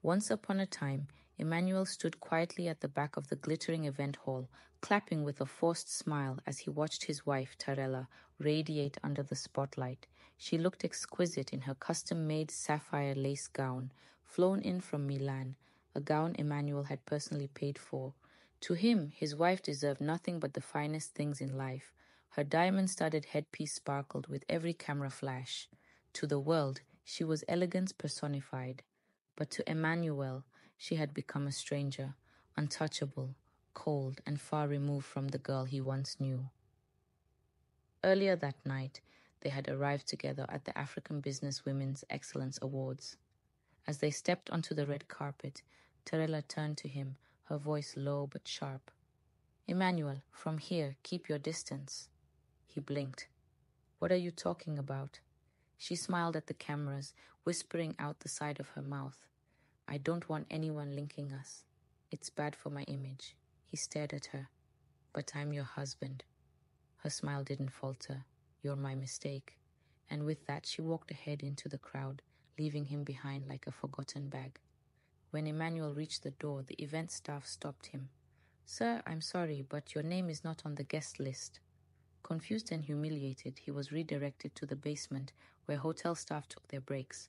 Once upon a time, Emmanuel stood quietly at the back of the glittering event hall, clapping with a forced smile as he watched his wife, Tarela, radiate under the spotlight. She looked exquisite in her custom-made sapphire lace gown, flown in from Milan, a gown Emmanuel had personally paid for. To him, his wife deserved nothing but the finest things in life. Her diamond-studded headpiece sparkled with every camera flash. To the world, she was elegance personified. But to Emmanuel, she had become a stranger, untouchable, cold, and far removed from the girl he once knew. Earlier that night, they had arrived together at the African Business Women's Excellence Awards. As they stepped onto the red carpet, Tarela turned to him, her voice low but sharp. "Emmanuel, from here, keep your distance." He blinked. "What are you talking about?" She smiled at the cameras, whispering out the side of her mouth. "I don't want anyone linking us. It's bad for my image." He stared at her. "But I'm your husband." Her smile didn't falter. "You're my mistake." And with that, she walked ahead into the crowd, leaving him behind like a forgotten bag. When Emmanuel reached the door, the event staff stopped him. "Sir, I'm sorry, but your name is not on the guest list." Confused and humiliated, he was redirected to the basement where hotel staff took their breaks.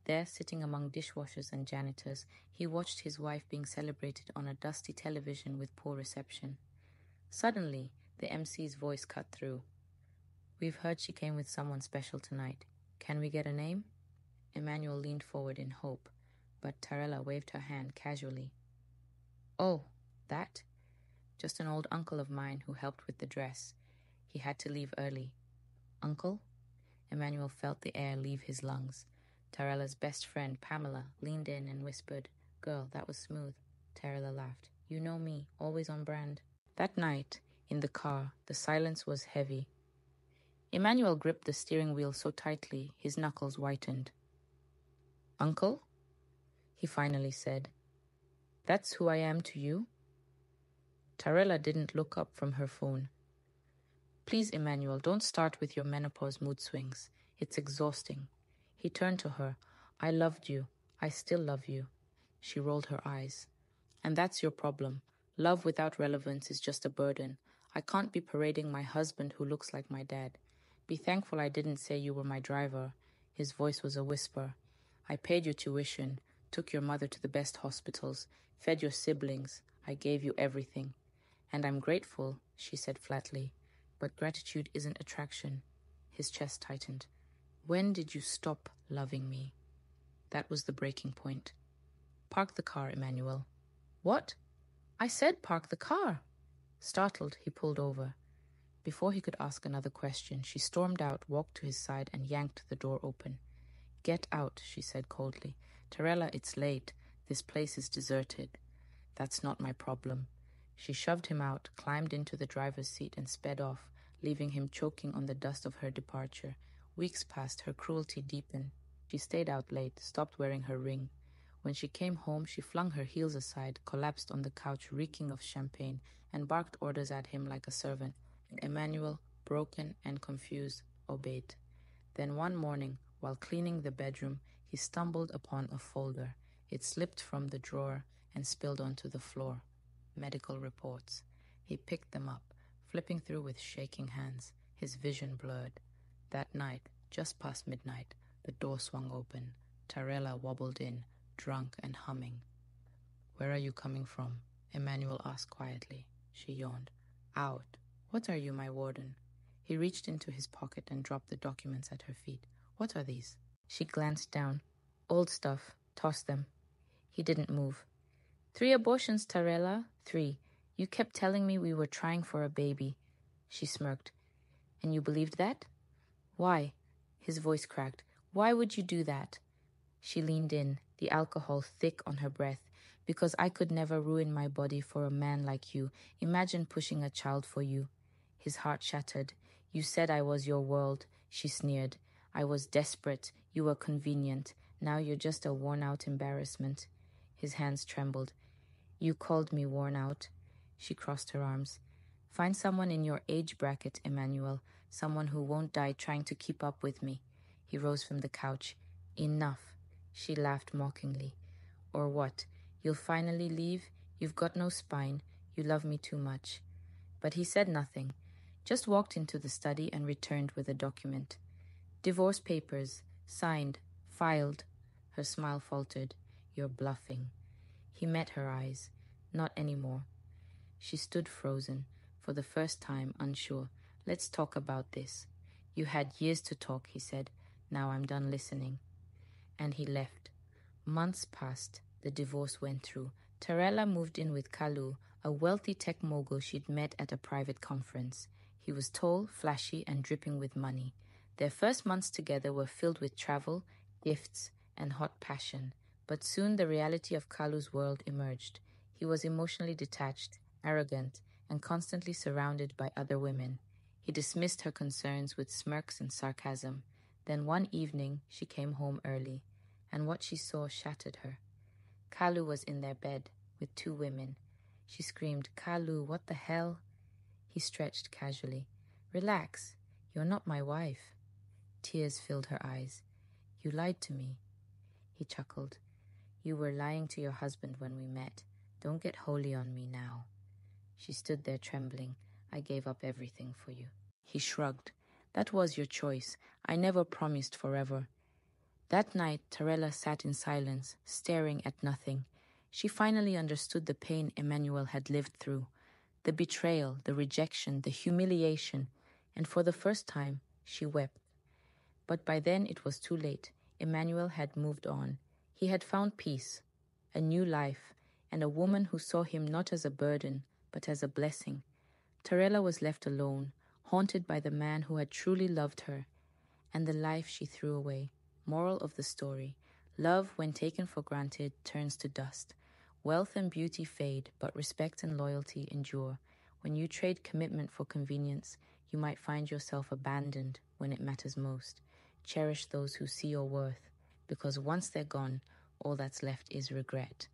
There, sitting among dishwashers and janitors, he watched his wife being celebrated on a dusty television with poor reception. Suddenly, the MC's voice cut through. "We've heard she came with someone special tonight. Can we get a name?" Emmanuel leaned forward in hope, but Tarela waved her hand casually. "Oh, that? Just an old uncle of mine who helped with the dress. He had to leave early." "Uncle?" Emmanuel felt the air leave his lungs. Tarela's best friend, Pamela, leaned in and whispered, "Girl, that was smooth." Tarela laughed. "You know me, always on brand." That night, in the car, the silence was heavy. Emmanuel gripped the steering wheel so tightly, his knuckles whitened. "Uncle?" he finally said. "That's who I am to you?" Tarela didn't look up from her phone. "Please, Emmanuel, don't start with your menopause mood swings. It's exhausting." He turned to her. "I loved you. I still love you." She rolled her eyes. "And that's your problem. Love without relevance is just a burden. I can't be parading my husband who looks like my dad. Be thankful I didn't say you were my driver." His voice was a whisper. "I paid your tuition, took your mother to the best hospitals, fed your siblings. I gave you everything. And I'm grateful," she said flatly. "But gratitude isn't attraction." His chest tightened. "When did you stop loving me?" That was the breaking point. "Park the car, Emmanuel." "What?" "I said park the car." Startled, he pulled over. Before he could ask another question, she stormed out, walked to his side, and yanked the door open. "Get out," she said coldly. "Tarela, it's late. This place is deserted." "That's not my problem." She shoved him out, climbed into the driver's seat, and sped off, leaving him choking on the dust of her departure. Weeks passed, her cruelty deepened. She stayed out late, stopped wearing her ring. When she came home, she flung her heels aside, collapsed on the couch reeking of champagne, and barked orders at him like a servant. And Emmanuel, broken and confused, obeyed. Then one morning, while cleaning the bedroom, he stumbled upon a folder. It slipped from the drawer and spilled onto the floor. Medical reports. He picked them up, flipping through with shaking hands, his vision blurred. That night, just past midnight, the door swung open. Tarela wobbled in, drunk and humming. "Where are you coming from?" Emmanuel asked quietly. She yawned. "Out. What are you, my warden?" He reached into his pocket and dropped the documents at her feet. "What are these?" She glanced down. "Old stuff. Toss them." He didn't move. 3 abortions, Tarela. 3. You kept telling me we were trying for a baby." She smirked. "And you believed that?" "Why?" His voice cracked. "Why would you do that?" She leaned in, the alcohol thick on her breath. "Because I could never ruin my body for a man like you. Imagine pushing a child for you." His heart shattered. "You said I was your world," she sneered. "I was desperate. You were convenient. Now you're just a worn-out embarrassment." His hands trembled. "You called me worn out." She crossed her arms. "Find someone in your age bracket, Emmanuel. Someone who won't die trying to keep up with me." He rose from the couch. "Enough." She laughed mockingly. or what? You'll finally leave? You've got no spine. You love me too much. But he said nothing, just walked into the study and returned with a document. Divorce papers, signed, filed. Her smile faltered. You're bluffing. He met her eyes. Not anymore. She stood frozen, for the first time unsure. Let's talk about this. You had years to talk, he said. Now I'm done listening. And he left. Months passed. The divorce went through. Tarela moved in with Kalu, a wealthy tech mogul she'd met at a private conference. He was tall, flashy, and dripping with money. Their first months together were filled with travel, gifts, and hot passion. But soon the reality of Kalu's world emerged. He was emotionally detached, arrogant, and constantly surrounded by other women. He dismissed her concerns with smirks and sarcasm. Then one evening, she came home early, and what she saw shattered her. Kalu was in their bed with two women. She screamed, Kalu, what the hell? He stretched casually. Relax, you're not my wife. Tears filled her eyes. You lied to me. He chuckled. You were lying to your husband when we met. Don't get holy on me now. She stood there trembling. I gave up everything for you. He shrugged. That was your choice. I never promised forever. That night, Tarela sat in silence, staring at nothing. She finally understood the pain Emmanuel had lived through. The betrayal, the rejection, the humiliation. And for the first time, she wept. But by then it was too late. Emmanuel had moved on. He had found peace, a new life, and a woman who saw him not as a burden, but as a blessing. Tarela was left alone, haunted by the man who had truly loved her, and the life she threw away. Moral of the story: love, when taken for granted, turns to dust. Wealth and beauty fade, but respect and loyalty endure. When you trade commitment for convenience, you might find yourself abandoned when it matters most. Cherish those who see your worth, because once they're gone, all that's left is regret.